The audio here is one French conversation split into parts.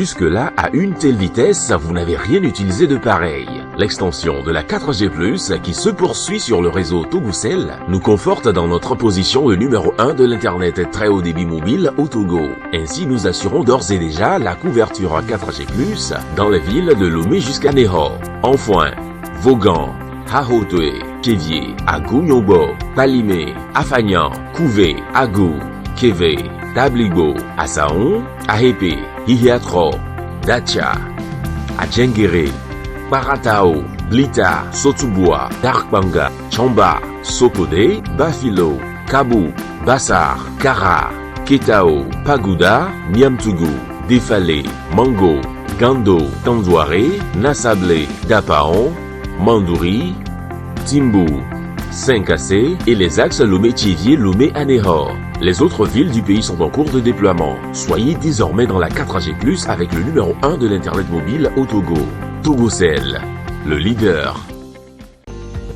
Jusque-là, à une telle vitesse, vous n'avez rien utilisé de pareil. L'extension de la 4G+, qui se poursuit sur le réseau Togocel, nous conforte dans notre position de numéro 1 de l'Internet très haut débit mobile au Togo. Ainsi, nous assurons d'ores et déjà la couverture 4G+, dans les villes de Lomé jusqu'à Neho, Anfoin, Vaughan, Haotoué, Kévier, Agou Nyombo, Palimé, Afagnan, Kouvé, Agou, Kévé, Tabligo, Asaon, Ahepe, Hihiatro, Dacha, Adjengere, Paratao, Blita, Sotuboa, Darkbanga, Chamba, Sokode, Bafilo, Kabou, Bassar, Kara, Ketao, Pagoda, Niamtougou, Defale, Mango, Gando, Tanzouare, Nassable, Dapaon, Mandouri, Timbu, Saint-Cassé et les axes Lomé-Thiévier, Lomé-Anéhor. Les autres villes du pays sont en cours de déploiement. Soyez désormais dans la 4G+, avec le numéro 1 de l'Internet mobile au Togo. Togocel, le leader.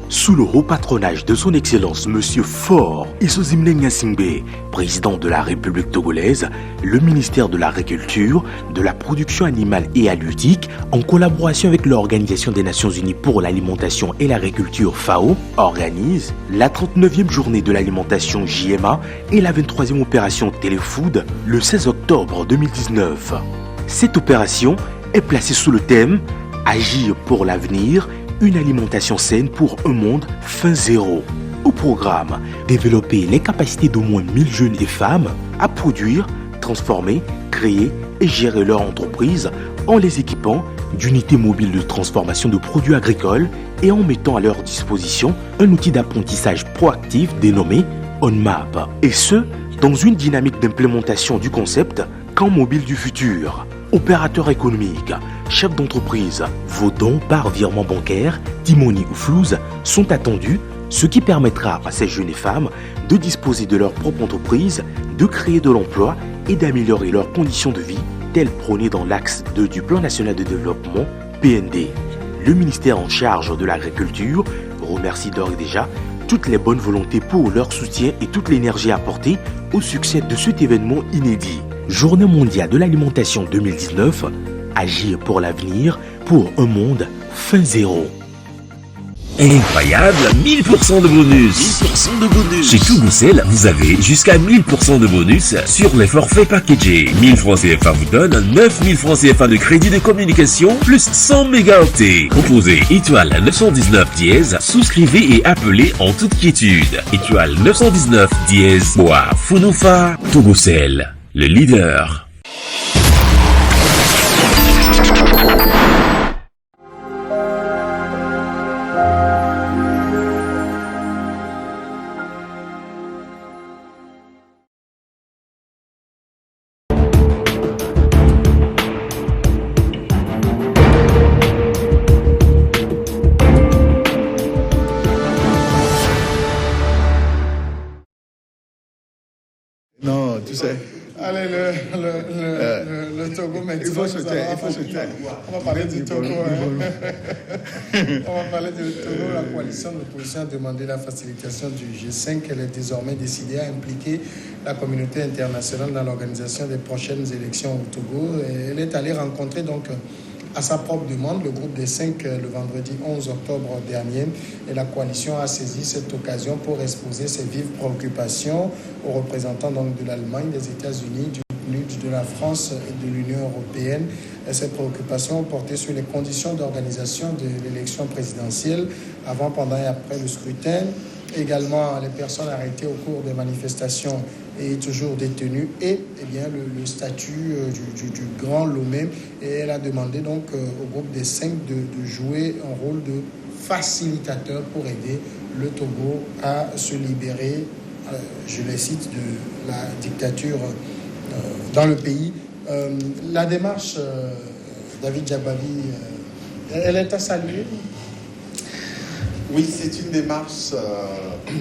Sous le haut patronage de son Excellence Monsieur Faure Isozimne Gnassingbé, président de la République togolaise, le ministère de l'Agriculture, de la Production animale et halieutique, en collaboration avec l'Organisation des Nations Unies pour l'alimentation et l'agriculture FAO, organise la 39e journée de l'alimentation JMA et la 23e opération Téléfood le 16 octobre 2019. Cette opération est placée sous le thème « Agir pour l'avenir ». Une alimentation saine pour un monde fin zéro. Au programme, développer les capacités d'au moins 1000 jeunes et femmes à produire, transformer, créer et gérer leur entreprise en les équipant d'unités mobiles de transformation de produits agricoles et en mettant à leur disposition un outil d'apprentissage proactif dénommé OnMap. Et ce, dans une dynamique d'implémentation du concept Camp mobile du futur. Opérateurs économiques, chefs d'entreprise, vos dons par virement bancaire, Timoni ou Flouze sont attendus, ce qui permettra à ces jeunes et femmes de disposer de leur propre entreprise, de créer de l'emploi et d'améliorer leurs conditions de vie, telles prônées dans l'axe 2 du Plan national de développement, PND. Le ministère en charge de l'agriculture remercie d'ores et déjà toutes les bonnes volontés pour leur soutien et toute l'énergie apportée au succès de cet événement inédit. Journée mondiale de l'alimentation 2019, agir pour l'avenir, pour un monde fin zéro. Incroyable, 1000% de bonus. 1000% de bonus. Chez Togocel, vous avez jusqu'à 1000% de bonus sur les forfaits packagés. 1000 francs CFA vous donne 9000 francs CFA de crédit de communication plus 100 mégaoctets. Composez étoile 919 dièse, souscrivez et appelez en toute quiétude. Étoile 919 dièse, bois Funoufa. Togocel, le leader. Non, tu sais. Allez, le Togo maintenant. Il faut se taire, il faut se taire. On va parler du Togo. On va parler du Togo. La coalition de l'opposition a demandé la facilitation du G5. Elle est désormais décidée à impliquer la communauté internationale dans l'organisation des prochaines élections au Togo. Et elle est allée rencontrer donc à sa propre demande le groupe des 5 le vendredi 11 octobre dernier. Et la coalition a saisi cette occasion pour exposer ses vives préoccupations aux représentants donc de l'Allemagne, des États-Unis, du PNUD, de la France et de l'Union européenne. Et ces préoccupations ont porté sur les conditions d'organisation de l'élection présidentielle avant, pendant et après le scrutin. Également les personnes arrêtées au cours des manifestations et toujours détenues et bien, le statut du Grand Lomé. Et elle a demandé donc au groupe des 5 de jouer un rôle de facilitateur pour aider le Togo à se libérer, je les cite, de la dictature dans le pays. La démarche, David Djabavi, elle est à saluer. Oui, c'est une démarche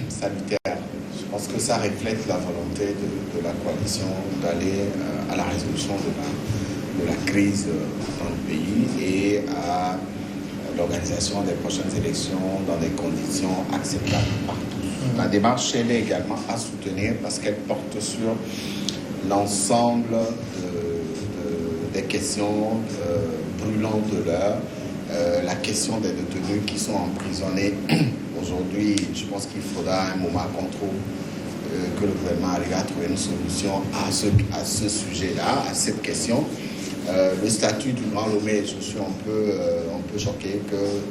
salutaire. Je pense que ça reflète la volonté de la coalition d'aller à la résolution de la crise dans le pays et à l'organisation des prochaines élections dans des conditions acceptables par tous. La démarche, elle est également à soutenir parce qu'elle porte sur l'ensemble des questions brûlantes de l'heure, la question des détenus qui sont emprisonnés. Aujourd'hui, je pense qu'il faudra un moment qu'on trouve que le gouvernement arrive à trouver une solution à ce sujet-là, à cette question. Le statut du Grand Lomé, je suis un peu choqué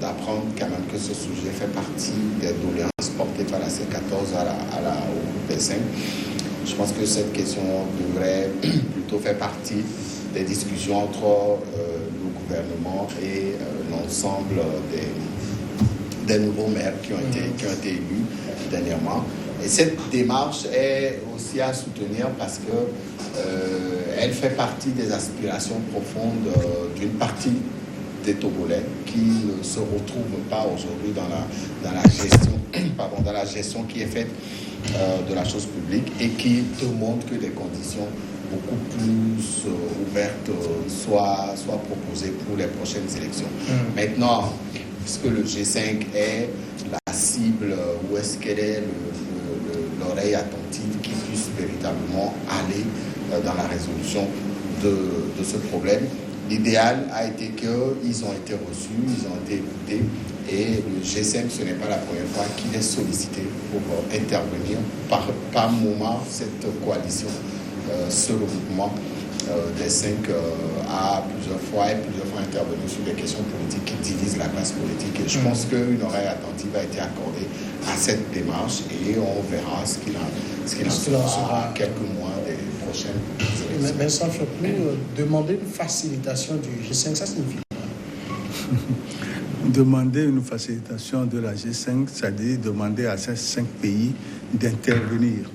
d'apprendre quand même que ce sujet fait partie des doléances portées par la C14 au groupe des 5. Je pense que cette question devrait plutôt faire partie des discussions entre le gouvernement et l'ensemble des nouveaux maires qui ont été élus dernièrement. Et cette démarche est aussi à soutenir parce que elle fait partie des aspirations profondes d'une partie des Togolais qui ne se retrouvent pas aujourd'hui dans la gestion qui est faite de la chose publique et qui demandent que des conditions beaucoup plus ouvertes soient proposées pour les prochaines élections. Maintenant, est-ce que le G5 est la cible ou est-ce qu'elle est l'oreille attentive qui puisse véritablement aller dans la résolution de ce problème? L'idéal a été qu'ils ont été reçus, ils ont été écoutés et le G5, ce n'est pas la première fois qu'il est sollicité pour intervenir. Par moment, cette coalition, ce regroupement des 5 a plusieurs fois intervenu sur des questions politiques qui divisent la classe politique. Et je pense qu'une oreille attentive a été accordée à cette démarche et on verra ce qu'il en sera à quelques mois des prochaines élections. Mais sans surtout, demander une facilitation du G5, ça signifie quoi? Demander une facilitation de la G5, c'est-à-dire demander à ces 5 pays d'intervenir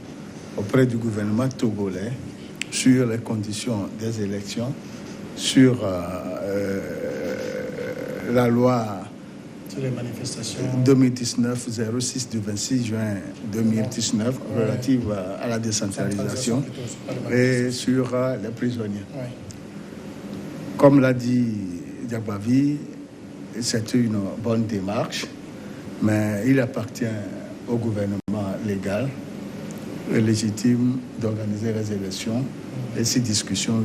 auprès du gouvernement togolais sur les conditions des élections, sur la loi sur les manifestations 2019-06 du 26 juin 2019 relative à la décentralisation et sur les prisonniers. Ouais. Comme l'a dit Diakbavi, c'est une bonne démarche, mais il appartient au gouvernement légal et légitime d'organiser les élections. Et ces discussions,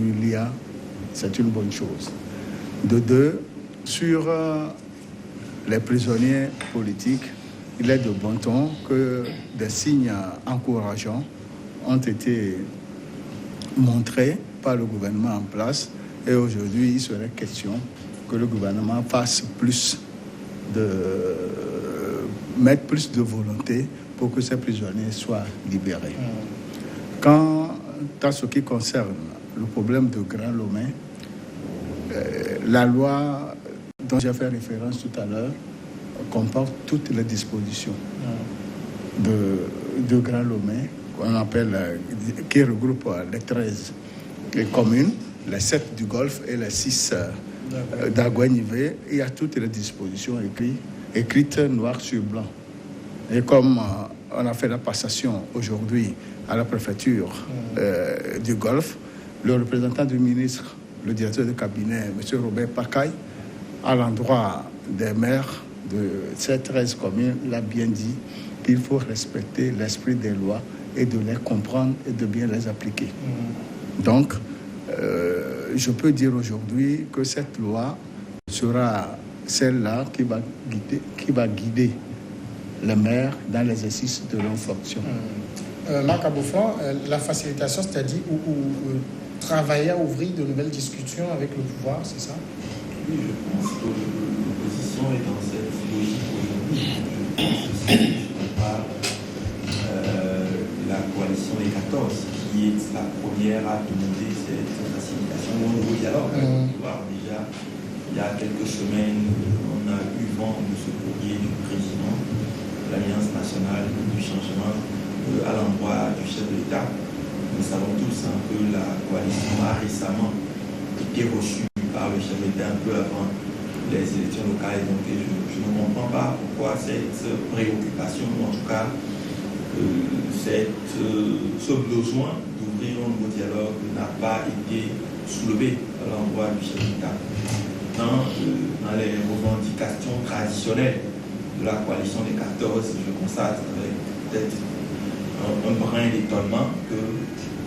c'est une bonne chose. De deux, sur les prisonniers politiques, il est de bon ton que des signes encourageants ont été montrés par le gouvernement en place. Et aujourd'hui, il serait question que le gouvernement mette plus de volonté pour que ces prisonniers soient libérés. Quant à ce qui concerne le problème de Grand Lomé, la loi dont j'ai fait référence tout à l'heure comporte toutes les dispositions de Grand Lomé, qu'on appelle, qui regroupe les 13 communes, les 7 du Golfe et les 6 d'Aguanivé. Il y a toutes les dispositions écrites noir sur blanc. Et comme on a fait la passation aujourd'hui à la préfecture du Golfe, le représentant du ministre, le directeur de cabinet, M. Robert Pakaï, à l'endroit des maires de ces 13 communes, l'a bien dit qu'il faut respecter l'esprit des lois et de les comprendre et de bien les appliquer. Donc, je peux dire aujourd'hui que cette loi sera celle-là qui va guider les maires dans l'exercice de leurs fonctions. Marc Aboufan, la facilitation, c'est-à-dire travailler à ouvrir de nouvelles discussions avec le pouvoir, c'est ça? Oui, je pense que l'opposition est dans cette logique aujourd'hui. Je pense que si je parle la coalition des 14, qui est la première à demander cette facilitation au nouveau dialogue. Déjà, il y a quelques semaines, on a eu vent de ce courrier du président de l'Alliance nationale du changement à l'endroit du chef de l'État. Nous savons tous que la coalition a récemment été reçue par le chef de l'État un peu avant les élections locales. Donc je ne comprends pas pourquoi cette préoccupation, ou en tout cas ce besoin d'ouvrir un nouveau dialogue n'a pas été soulevé à l'endroit du chef de l'État. Dans les revendications traditionnelles de la coalition des 14, je constate avec peut-être un brin d'étonnement que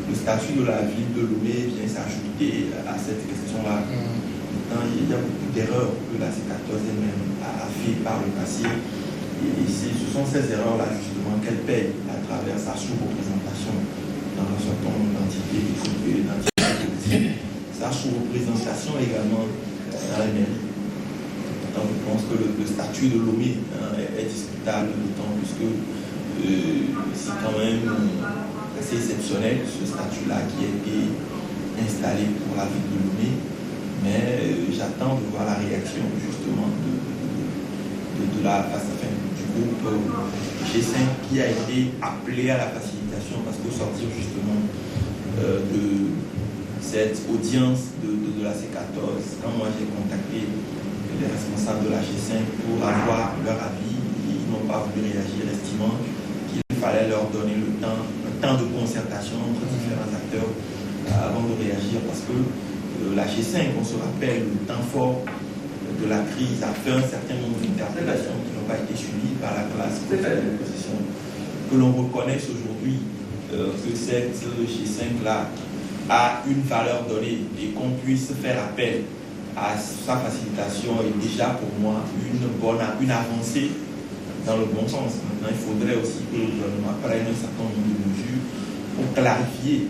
le statut de la ville de Lomé vient s'ajouter à cette question-là. Il y a beaucoup d'erreurs que la C14 elle-même a fait par le passé. Et ce sont ces erreurs-là, justement, qu'elle paye à travers sa sous-représentation dans un certain nombre d'entités politiques, sa sous-représentation également dans la mairie. Donc, je pense que le statut de Lomé est discutable, d'autant plus que c'est quand même assez exceptionnel, ce statut-là qui a été installé pour la ville de Lomé. Mais j'attends de voir la réaction, justement, de la du groupe G5 qui a été appelé à la facilitation, parce qu'au sortir, justement, de cette audience de la C14, quand moi j'ai contacté les responsables de la G5 pour avoir leur avis, ils n'ont pas voulu réagir, estimant qu'il fallait leur donner un temps de concertation entre différents acteurs avant de réagir, parce que la G5, on se rappelle, le temps fort de la crise a fait un certain nombre d'interpellations qui n'ont pas été suivies par la classe de l'opposition. Que l'on reconnaisse aujourd'hui que cette G5-là a une valeur donnée et qu'on puisse faire appel à sa facilitation est déjà pour moi une avancée dans le bon sens. Maintenant, il faudrait aussi que le gouvernement prenne un certain nombre de mesures pour clarifier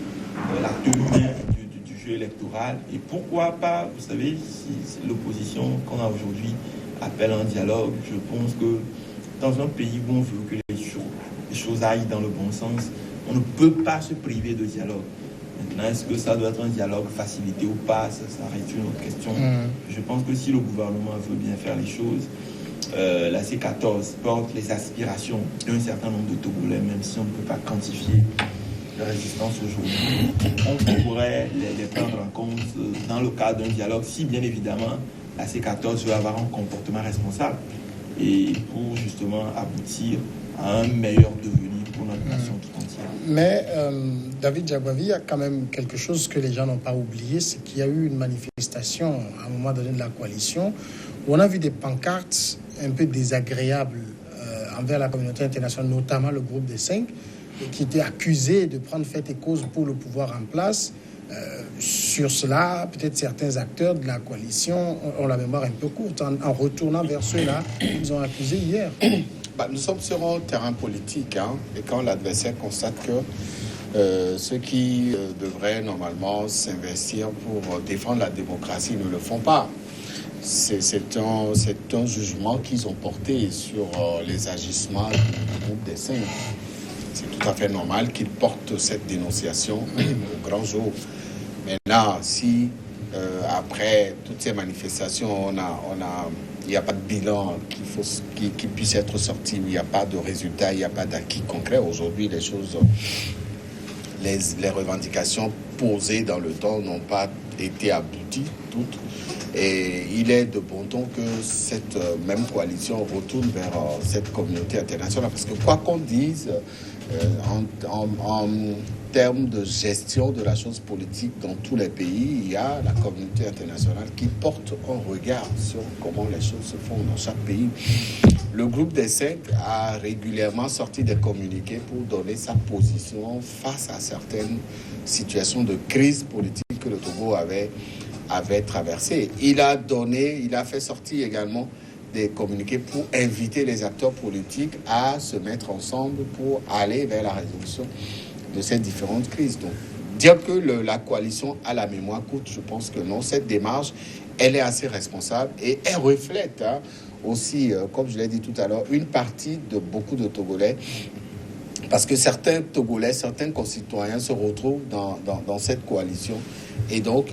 la tenue du jeu électoral. Et pourquoi pas, vous savez, si l'opposition qu'on a aujourd'hui appelle à un dialogue, je pense que dans un pays où on veut que les choses aillent dans le bon sens, on ne peut pas se priver de dialogue. Maintenant, est-ce que ça doit être un dialogue facilité ou pas, ça reste une autre question. Je pense que si le gouvernement veut bien faire les choses, la C14 porte les aspirations d'un certain nombre de Togolais, même si on ne peut pas quantifier la résistance aujourd'hui. On pourrait les prendre en compte dans le cadre d'un dialogue, si bien évidemment la C14 veut avoir un comportement responsable et pour justement aboutir à un meilleur devenir pour notre nation qui contient. Mais David Diabavi, il y a quand même quelque chose que les gens n'ont pas oublié, c'est qu'il y a eu une manifestation à un moment donné de la coalition où on a vu des pancartes un peu désagréables envers la communauté internationale, notamment le groupe des 5, qui était accusé de prendre fait et cause pour le pouvoir en place. Sur cela, peut-être certains acteurs de la coalition ont la mémoire un peu courte. En retournant vers ceux-là, ils ont accusé hier. Nous sommes sur un terrain politique, et quand l'adversaire constate que ceux qui devraient normalement s'investir pour défendre la démocratie ne le font pas. C'est un jugement qu'ils ont porté sur les agissements du groupe des 5. C'est tout à fait normal qu'ils portent cette dénonciation au grand jour. Maintenant, si après toutes ces manifestations, il n'y a pas de bilan qui puisse être sorti, il n'y a pas de résultat, il n'y a pas d'acquis concret. Aujourd'hui, les revendications posées dans le temps n'ont pas été abouties toutes. Et il est de bon ton que cette même coalition retourne vers cette communauté internationale. Parce que quoi qu'on dise, en termes de gestion de la chose politique dans tous les pays, il y a la communauté internationale qui porte un regard sur comment les choses se font dans chaque pays. Le groupe des 5 a régulièrement sorti des communiqués pour donner sa position face à certaines situations de crise politique que le Togo avait traversé. Il a fait sortir également des communiqués pour inviter les acteurs politiques à se mettre ensemble pour aller vers la résolution de ces différentes crises. Donc, dire que la coalition a la mémoire courte, je pense que non. Cette démarche, elle est assez responsable et elle reflète aussi, comme je l'ai dit tout à l'heure, une partie de beaucoup de Togolais. Parce que certains Togolais, certains concitoyens se retrouvent dans cette coalition. Et donc,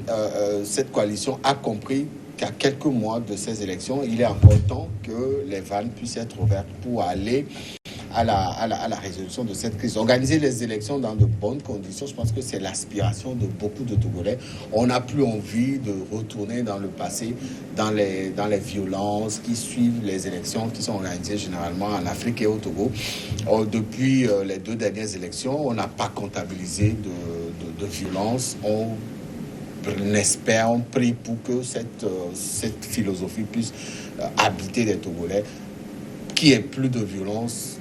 cette coalition a compris qu'à quelques mois de ces élections, il est important que les vannes puissent être ouvertes pour aller à la résolution de cette crise. Organiser les élections dans de bonnes conditions, je pense que c'est l'aspiration de beaucoup de Togolais. On n'a plus envie de retourner dans le passé, dans les violences qui suivent les élections qui sont organisées généralement en Afrique et au Togo. Depuis les 2 dernières élections, on n'a pas comptabilisé de violence. On espère, on prie pour que cette philosophie puisse habiter les Togolais, qu'il n'y ait plus de violence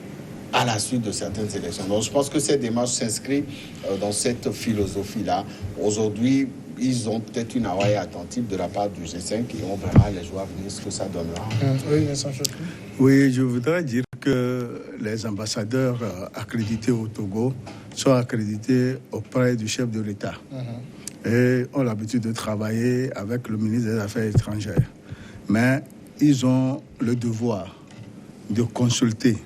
à la suite de certaines élections. Donc je pense que cette démarche s'inscrit dans cette philosophie-là. Aujourd'hui, ils ont peut-être une oreille attentive de la part du G5 et on verra les jours à venir ce que ça donnera. Oui, Vincent Chokri. Oui, je voudrais dire que les ambassadeurs accrédités au Togo sont accrédités auprès du chef de l'État et ont l'habitude de travailler avec le ministre des Affaires étrangères. Mais ils ont le devoir de consulter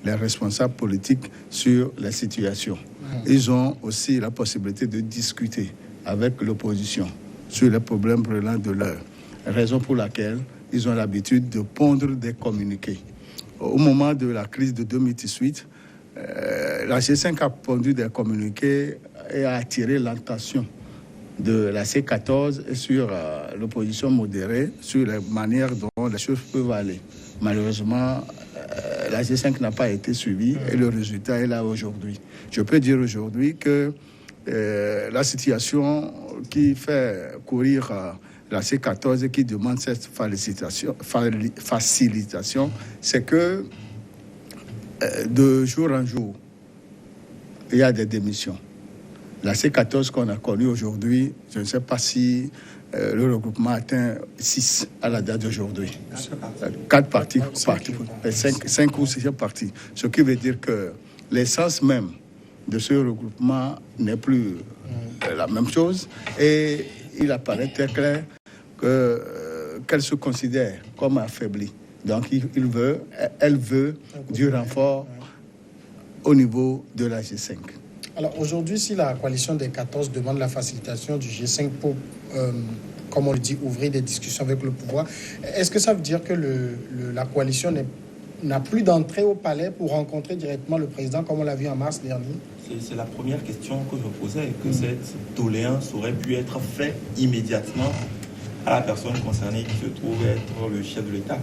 les responsables politiques sur la situation. Ils ont aussi la possibilité de discuter avec l'opposition sur les problèmes brûlants de l'heure. Raison pour laquelle ils ont l'habitude de pondre des communiqués. Au moment de la crise de 2018, la G5 a pondu des communiqués et a attiré l'attention de la C14 et sur l'opposition modérée, sur la manière dont les choses peuvent aller. Malheureusement, la G5 n'a pas été suivie et le résultat est là aujourd'hui. Je peux dire aujourd'hui que la situation qui fait courir la C14 et qui demande cette facilitation, c'est que de jour en jour, il y a des démissions. La C14 qu'on a connue aujourd'hui, je ne sais pas si le regroupement atteint 6 à la date d'aujourd'hui. 4 partis, 5 ou 6 partis. Ce qui veut dire que l'essence même de ce regroupement n'est plus la même chose. Et il apparaît très clair qu'elle se considère comme affaiblie. Donc elle veut du renfort au niveau de la G5. Alors aujourd'hui, si la coalition des 14 demande la facilitation du G5 pour, comme on le dit, ouvrir des discussions avec le pouvoir, est-ce que ça veut dire que la coalition n'a plus d'entrée au palais pour rencontrer directement le président comme on l'a vu en mars dernier? C'est la première question que je posais, que cette doléance aurait pu être faite immédiatement à la personne concernée qui se trouve être le chef de l'État.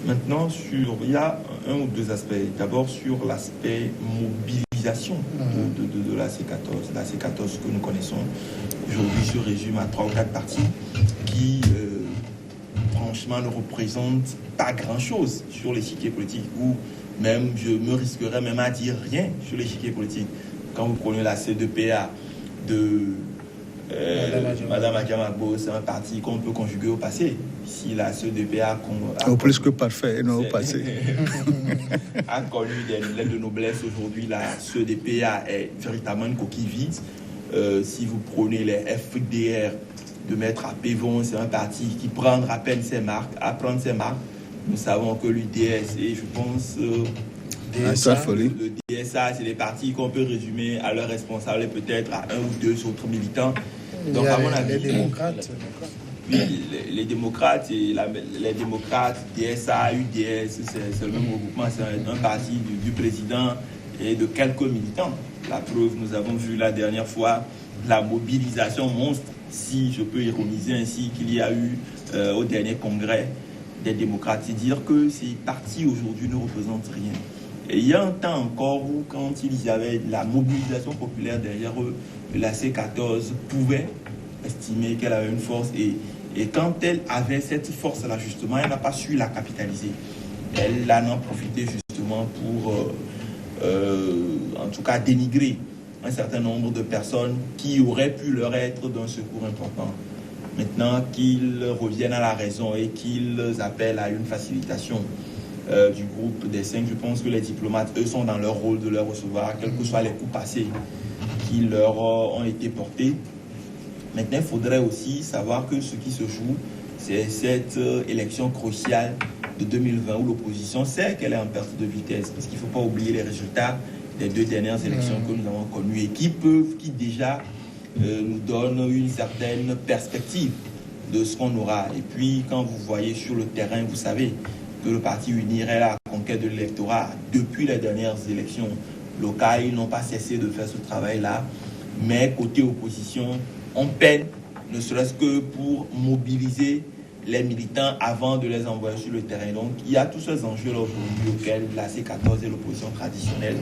Maintenant, il y a un ou deux aspects. D'abord sur l'aspect mobilisation de la C14. La C14 que nous connaissons aujourd'hui se résume à 3 ou 4 partis qui, franchement, ne représentent pas grand-chose sur l'échiquier politique. Ou même, je me risquerais même à dire rien sur l'échiquier politique. Quand vous prenez la C2PA de Madame Adjamagbo, c'est un parti qu'on peut conjuguer au passé. Si la C2PA au plus que parfait, non au passé. a connu des lettres de noblesse aujourd'hui, la C2PA est véritablement une coquille vide. Si vous prenez les FDR de Maître Pévon, c'est un parti qui prendra à peine ses marques, à prendre ses marques. Nous savons que l'UDS et je pense le DSA, c'est des partis qu'on peut résumer à leurs responsables et peut-être à 1 ou 2 autres militants. Donc, à mon avis, les démocrates. Oui, les démocrates, les démocrates, DSA, UDS, c'est le même regroupement, c'est un parti du président et de quelques militants. La preuve, nous avons vu la dernière fois la mobilisation monstre, si je peux ironiser ainsi, qu'il y a eu au dernier congrès des démocrates. C'est dire que ces partis aujourd'hui ne représentent rien. Et il y a un temps encore où, quand il y avait la mobilisation populaire derrière eux, la C14 pouvait estimer qu'elle avait une force et quand elle avait cette force-là, justement, elle n'a pas su la capitaliser. Elle en a profité justement pour, en tout cas, dénigrer un certain nombre de personnes qui auraient pu leur être d'un secours important. Maintenant qu'ils reviennent à la raison et qu'ils appellent à une facilitation du groupe des 5, je pense que les diplomates, eux, sont dans leur rôle de leur recevoir, quels que soient les coups passés qui leur ont été portés. Maintenant, il faudrait aussi savoir que ce qui se joue, c'est cette élection cruciale de 2020 où l'opposition sait qu'elle est en perte de vitesse, parce qu'il ne faut pas oublier les résultats des 2 dernières élections que nous avons connues et qui déjà nous donnent une certaine perspective de ce qu'on aura. Et puis, quand vous voyez sur le terrain, vous savez que le parti UNIR est la conquête de l'électorat depuis les dernières élections locales. Ils n'ont pas cessé de faire ce travail-là, mais côté opposition, on peine, ne serait-ce que pour mobiliser les militants avant de les envoyer sur le terrain. Donc, il y a tous ces enjeux-là aujourd'hui auxquels la C14 et l'opposition traditionnelle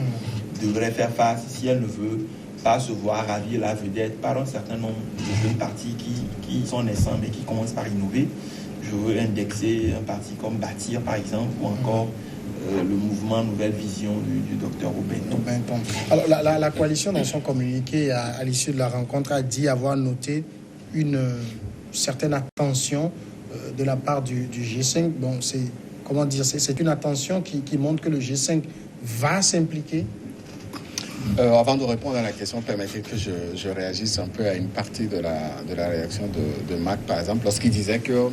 devraient faire face si elle ne veut pas se voir ravir la vedette par un certain nombre de jeunes partis qui sont naissants mais qui commencent par innover. Je veux indexer un parti comme Bâtir, par exemple, ou encore le mouvement Nouvelle Vision du docteur Obenton. Alors, la coalition, dans son communiqué à l'issue de la rencontre, a dit avoir noté une certaine attention de la part du G5. Bon, c'est une attention qui montre que le G5 va s'impliquer. Avant de répondre à la question, permettez que je réagisse un peu à une partie de la réaction de Mac, par exemple, lorsqu'il disait que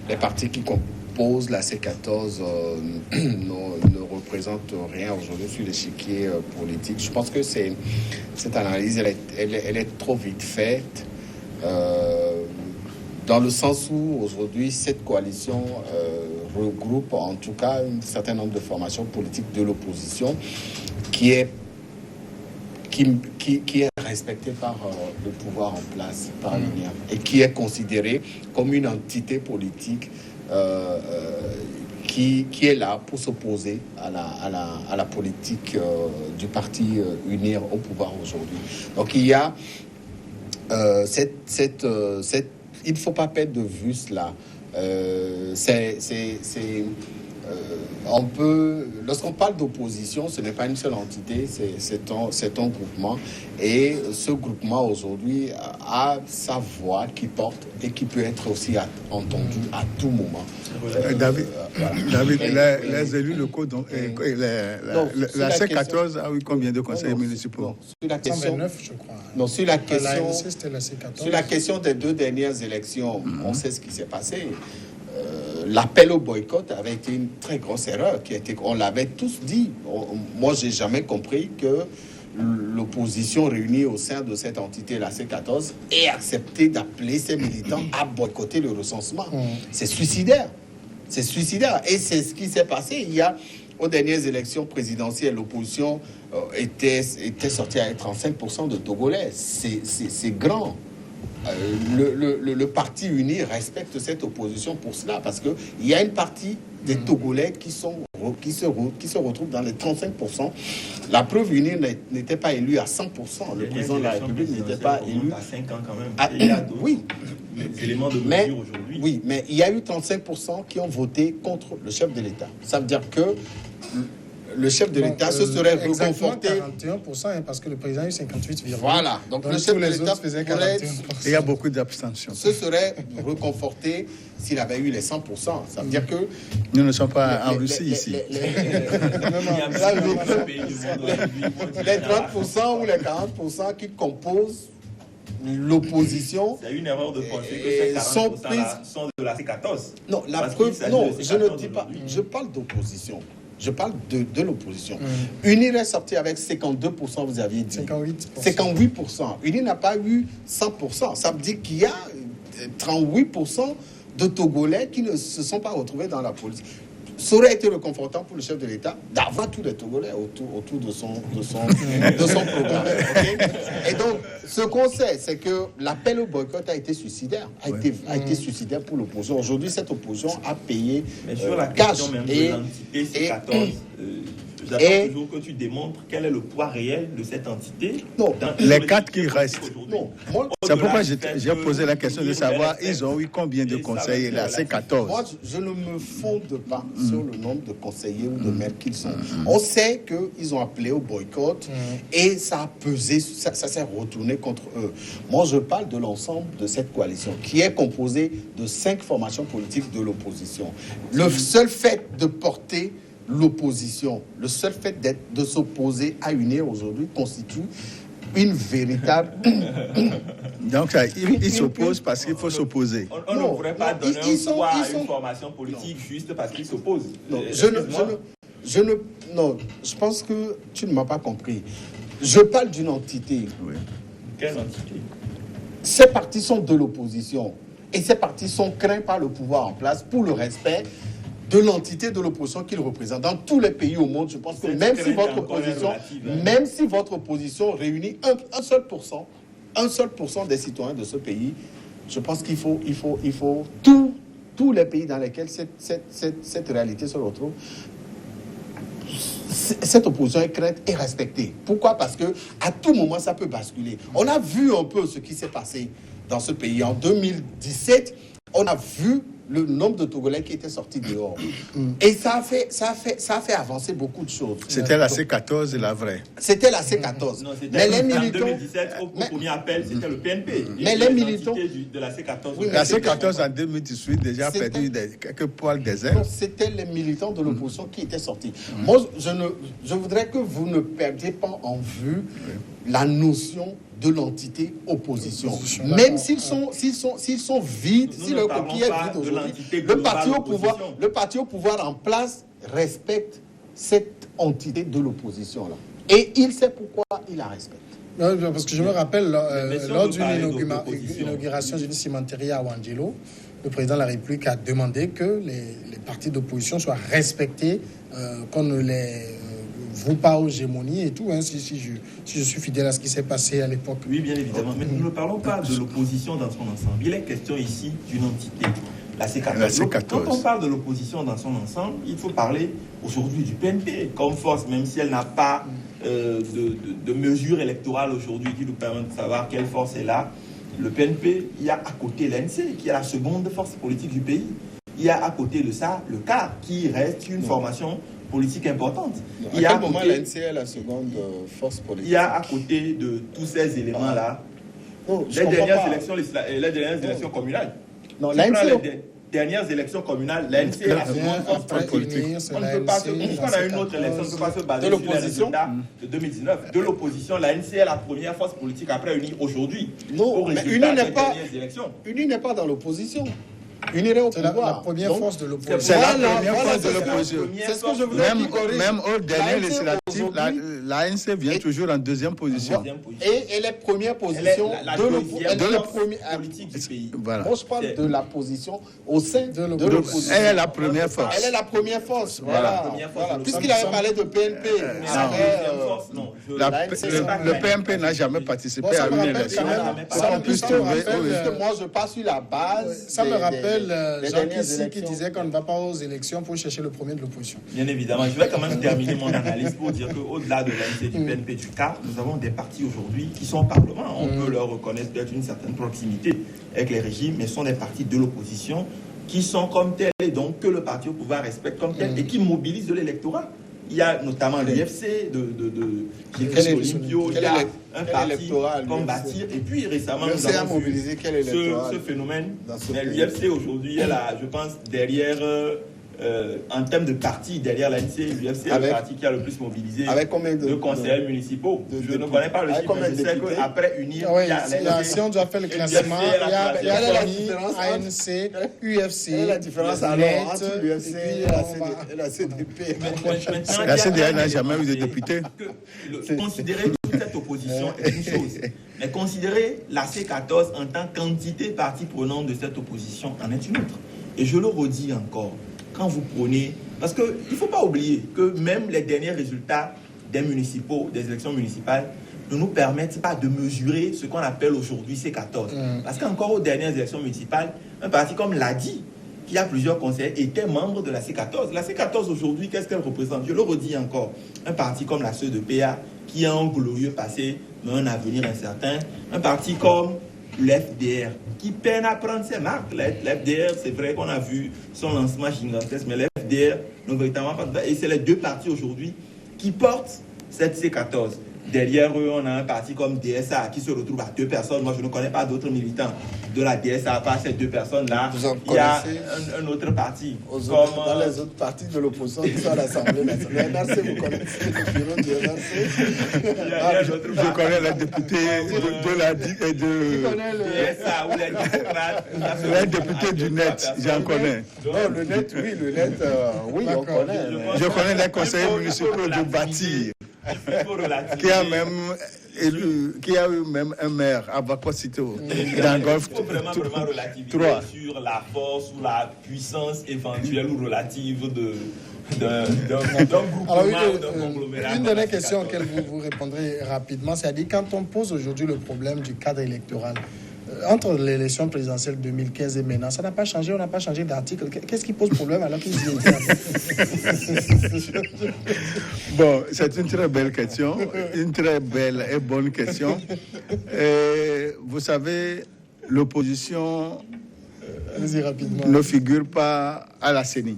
les partis qui composent la C14 ne représentent rien aujourd'hui sur l'échiquier politique. Je pense que cette analyse, elle est trop vite faite, dans le sens où aujourd'hui cette coalition regroupe en tout cas un certain nombre de formations politiques de l'opposition qui est respecté par le pouvoir en place, par l'UNIA, et qui est considéré comme une entité politique qui est là pour s'opposer à la politique du parti UNIR au pouvoir aujourd'hui. Donc il y a il ne faut pas perdre de vue cela. Lorsqu'on parle d'opposition, ce n'est pas une seule entité, c'est un groupement. Et ce groupement aujourd'hui a sa voix qui porte et qui peut être aussi entendu à tout moment. David, les élus locaux, la C14 a eu combien de conseillers municipaux? Sur la question, 129, je crois. Non, sur la question, c'était la C14. sur la question des 2 dernières élections, on sait ce qui s'est passé. L'appel au boycott avait été une très grosse erreur. On l'avait tous dit. Moi, j'ai jamais compris que l'opposition réunie au sein de cette entité, la C14, ait accepté d'appeler ses militants à boycotter le recensement. C'est suicidaire. C'est suicidaire. Et c'est ce qui s'est passé. Aux dernières élections présidentielles, l'opposition était sortie à 35% de Togolais. C'est grand. Le parti uni respecte cette opposition pour cela, parce qu'il y a une partie des Togolais qui se retrouvent dans les 35%. La preuve, UNIR n'était pas élu à 100%. Le président de la République n'était pas élu à 5 ans quand même. Il y a d'autres éléments de mesure aujourd'hui. Oui, mais il y a eu 35% qui ont voté contre le chef de l'État. Ça veut dire que le chef de l'État se serait reconforté. 41%, parce que le président a eu 58,1%. Voilà, donc le chef de l'État faisait 41%. Il y a beaucoup d'abstention. Se serait reconforté s'il avait eu les 100%. Ça veut dire que nous ne sommes pas en Russie ici. Les 30% ou les 40% qui composent l'opposition. C'est une erreur de penser que ces 40% sont de la C14. Non, la preuve, non, je ne dis pas. Je parle d'opposition. Je parle de l'opposition. UNIR est sorti avec 52%, vous aviez dit. 58%. UNIR n'a pas eu 100%. Ça veut dire qu'il y a 38% de Togolais qui ne se sont pas retrouvés dans la politique. Ça aurait été réconfortant pour le chef de l'État d'avoir tous les Togolais autour de son programme. Okay? Et donc, ce qu'on sait, c'est que l'appel au boycott a été suicidaire. A été suicidaire pour l'opposition. Aujourd'hui, cette opposition a payé mais sur la cash. Question même de l'entité C14, j'attends toujours que tu démontres quel est le poids réel de cette entité. Non, les 4 qui restent. C'est pourquoi j'ai posé la question de savoir, ils ont eu combien de conseillers, la C14? Moi, je ne me fonde pas sur le nombre de conseillers ou de maires qu'ils sont. On sait qu'ils ont appelé au boycott et ça a pesé, ça s'est retourné contre eux. Moi, je parle de l'ensemble de cette coalition qui est composée de 5 formations politiques de l'opposition. Le seul fait de porter l'opposition, le seul fait de s'opposer à UNIR aujourd'hui constitue une véritable... Donc, ils s'opposent parce qu'il faut s'opposer. On ne pourrait pas donner un poids à une formation politique juste parce qu'ils s'opposent. Non, je pense que tu ne m'as pas compris. Je parle d'une entité. Oui. Quelle entité? Ces partis sont de l'opposition. Et ces partis sont craints par le pouvoir en place pour le respect de l'entité de l'opposition qu'ils représentent. Dans tous les pays au monde, je pense que même si votre opposition réunit un seul pour cent des citoyens de ce pays, je pense qu'il faut tous les pays dans lesquels cette réalité se retrouve, cette opposition est crainte et respectée. Pourquoi? Parce que à tout moment, ça peut basculer. On a vu un peu ce qui s'est passé dans ce pays. En 2017, on a vu le nombre de Togolais qui étaient sortis dehors. Et ça a fait avancer beaucoup de choses. C'était la C14, la vraie. C'était la C14. Non, Mais les en militants... 2017, au premier appel, c'était le PNP. Mais les militants... De la C14. Oui, La C14 en 2018 déjà perdu quelques poils des ailes. C'était les militants de l'opposition qui étaient sortis. Moi, je voudrais que vous ne perdiez pas en vue la notion de l'entité opposition. Même s'ils sont vides, si le coquille est vide aujourd'hui, le parti au pouvoir en place respecte cette entité de l'opposition là. Et il sait pourquoi il la respecte. Non, parce que je me rappelle, lors d'une inauguration d'une cimenterie à Wangelo, le président de la République a demandé que les partis d'opposition soient respectés, qu'on ne les voue pas aux gémonies et tout, hein, si je suis fidèle à ce qui s'est passé à l'époque. Oui, bien évidemment. Mais nous ne parlons pas de l'opposition dans son ensemble. Il est question ici d'une entité, la C14. Quand on parle de l'opposition dans son ensemble, il faut parler aujourd'hui du PNP comme force, même si elle n'a pas de mesures électorales aujourd'hui qui nous permettent de savoir quelle force est là. Le PNP, il y a à côté l'ANC, qui est la seconde force politique du pays. Il y a à côté de ça le CAR, qui reste une formation politique importante. À quel moment l'ANC est la seconde force politique? Il y a à côté de tous ces éléments-là les dernières élections communales. Non, les dernières élections communales, l'ANC est la seconde force politique. On ne peut pas on a une autre élection, on ne peut pas se baser sur les résultats de 2019. De l'opposition, l'ANC est la première force politique après UNI aujourd'hui. Non, mais UNI n'est pas dans l'opposition. C'est la première force de l'opposition. C'est la première force de l'opposition. C'est ce que je voulais dire. Même aux dernières législatives, l'ANC vient toujours en deuxième position. Et elle est première position de la politique du pays. Voilà. Moi, je parle de la position au sein de l'opposition. Elle est la première force. Elle est la première force. Voilà. Puisqu'il avait parlé de PNP. Le PNP n'a jamais participé à une élection. Moi, je passe sur la base. Ça me rappelle Jean Kissi qui disait qu'on ne va pas aux élections pour chercher le premier de l'opposition. Bien évidemment. Je vais quand même terminer mon analyse pour dire qu'au-delà de l'ANC, du PNP, du CAR, nous avons des partis aujourd'hui qui sont au Parlement. On peut leur reconnaître peut-être une certaine proximité avec les régimes, mais ce sont des partis de l'opposition qui sont comme tels et donc que le parti au pouvoir respecte comme tel et qui mobilisent de l'électorat. Il y a notamment l'UFC de Gilles Olympio, il y a un parti comme Bâtir. Et puis récemment, nous avons vu ce phénomène. Mais l'UFC aujourd'hui, elle a, je pense, derrière, en termes de parti, derrière l'ANC, l'UFC est le parti qui a le plus mobilisé de conseillers municipaux. Je ne connais pas le chiffre, mais je sais qu'après UNIR, il y a l'ANC. Si on doit faire le classement, il y a la différence ANC, UFC, la différence alors entre l'UFC et la CDP. La CDR n'a jamais eu de député. Considérer toute cette opposition est une chose, mais considérer la C14 en tant qu'entité partie prenante de cette opposition en est une autre. Et je le redis encore, quand vous prenez... Parce qu'il ne faut pas oublier que même les derniers résultats des élections municipales ne nous permettent pas de mesurer ce qu'on appelle aujourd'hui C14. Parce qu'encore aux dernières élections municipales, un parti comme l'ADI, qui a plusieurs conseillers, était membre de la C14. La C14 aujourd'hui, qu'est-ce qu'elle représente? Je le redis encore, un parti comme la CEDPA, qui a un glorieux passé, mais un avenir incertain. Un parti comme l'FDR, qui peine à prendre ses marques. L'FDR, c'est vrai qu'on a vu son lancement gigantesque, mais l'FDR n'a véritablement pas... Et c'est les deux partis aujourd'hui qui portent cette C14. Derrière eux, on a un parti comme DSA qui se retrouve à 2 personnes. Moi, je ne connais pas d'autres militants de la DSA à part ces 2 personnes-là. Il y a un autre parti. Dans les autres partis de l'opposition qui sont à l'Assemblée nationale. NRC, vous connaissez le bureau du NRC? Je connais la députée de la DSA ou les démocrates. La députée du NET, j'en connais. Non, le NET, oui, on connaît. Je connais les conseillers municipaux de Bâtir. Qui a eu même un maire à Bakosito dans le Golfe. Il faut vraiment relativiser sur la force ou la puissance éventuelle ou relative d'un groupement ou d'un conglomérat. Une dernière question auquel vous répondrez rapidement, c'est-à-dire quand on pose aujourd'hui le problème du cadre électoral, entre l'élection présidentielle 2015 et maintenant, ça n'a pas changé, on n'a pas changé d'article. Qu'est-ce qui pose problème alors qu'il dit? Bon, c'est une très belle question, une très belle et bonne question. Vous savez, l'opposition Allez-y rapidement. Ne figure pas à la CENI.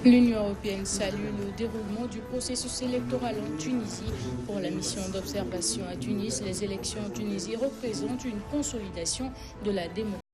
L'Union européenne salue le déroulement du processus électoral en Tunisie. Pour la mission d'observation à Tunis, les élections en Tunisie représentent une consolidation de la démocratie.